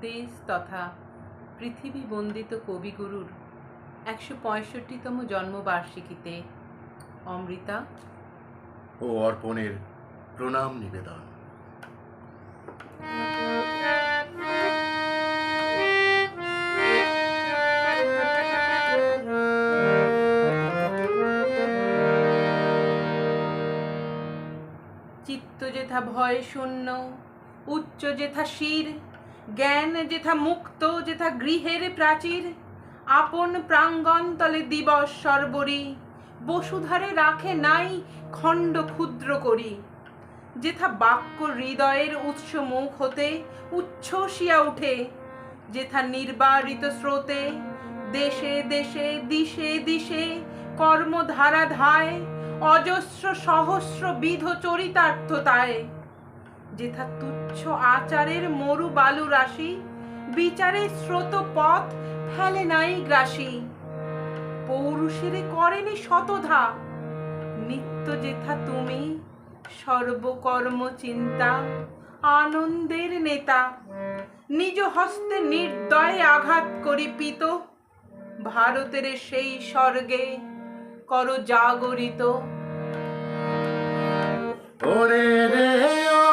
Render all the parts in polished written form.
দেশ তথা পৃথিবী বন্দিত কবিগুরুর ১৬৫তম জন্মবার্ষিকীতে অমৃতা ও অর্পণের প্রণাম নিবেদন। চিত্ত যেথা ভয় শূন্য, উচ্চ যেথা শির, জ্ঞান যেথা মুক্ত, যেথা গৃহের প্রাচীর, আপন প্রাঙ্গণ তলে দিবস সর্বরি, বসুধারে রাখে নাই খণ্ড ক্ষুদ্র করি। যেথা বাক্য হৃদয়ের উৎস মুখ হতে উচ্ছ্বসিয়া উঠে, যেথা নির্বারিত স্রোতে দেশে দেশে দিশে দিশে কর্মধারা ধায়, অজস্র সহস্র বিধ চরিতার্থতায়। যেথা তুচ্ছ আচারের মরু বালু রাশি, বিচারে স্রোত পথ ফেলে নাই গ্রাসী। পৌরুষেরে করেনি শতধা, নিত্য যেথা তুমি সর্বকর্ম চিন্তা, আনন্দের নেতা। নিজ হস্তে নির্দয়ে আঘাত করি পিত, ভারতের সেই স্বর্গে কর জাগরিত। ওরে রে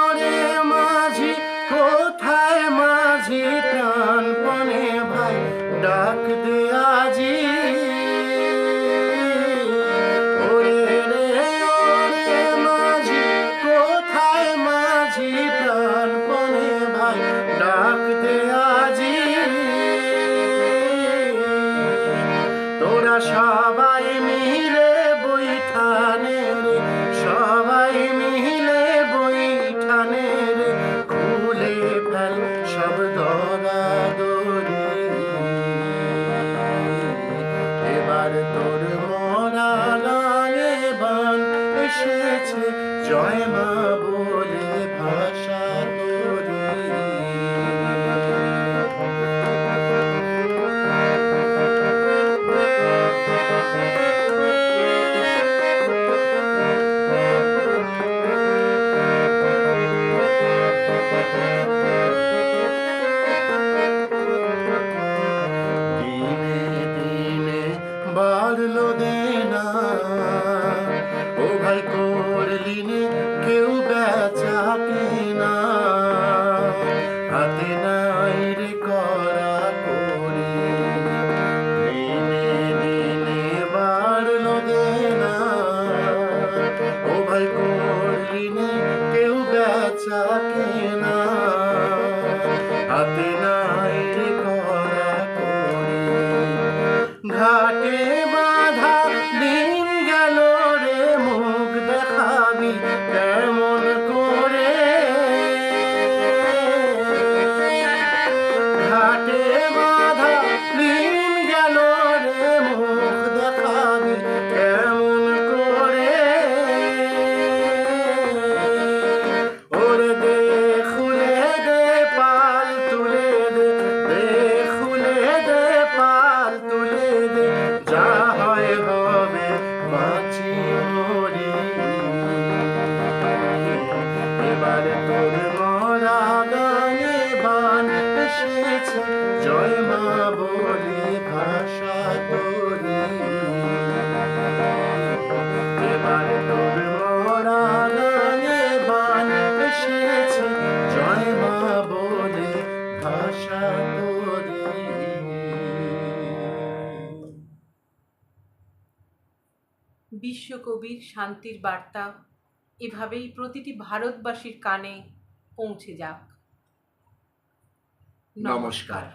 ওরে মাঝি, কোথায় মাঝি প্রাণপণে ভাই ডাক দে আজি। ওরে রে ওরে মাঝি, কোথায় মাঝি প্রাণপণে ভাই ডাক দে আজি। তোরা সবাই মিলে বৈঠানে রে, সবাই মিলে বৈঠানে রে, খুলে ফেল সব দরাদরি। এবার তোর মরা গায়ে বান এসেছে, জয় মা বলে ভাষা তোরি। বাড়লো দেনা, ও ভাই করলি নে কেউ বেচা কেনা, হাতে নাই রে করা করি। দিনে দিনে বাড়লো দেনা, ও ভাই করলি নে কেউ বেচা কেনা, হাতে নাই রে করা করি। ঘাটে বাঁধা দিন গেল রে, মুখ দেখাবি কেমন করে। ঘাটে বাঁধা দিন গেল রে, মুখ দেখাবি কেমন করে। ওরে দে খুলে দে পাল তুলে দে, দে খুলে দে পাল তুলে দে, যা হয় হবে বাঁচি মরি। এবারে তোর মরা গায়ে বান এসেছে, জয় মা বলে ভাষা তোরি। এবারে তোর মরা গায়ে বান এসেছে, জয় মা বলে ভাষা তোরি। বিশ্বকবির শান্তির বার্তা এভাবেই প্রতিটি ভারতবাসীর কানে পৌঁছে যাক। নমস্কার।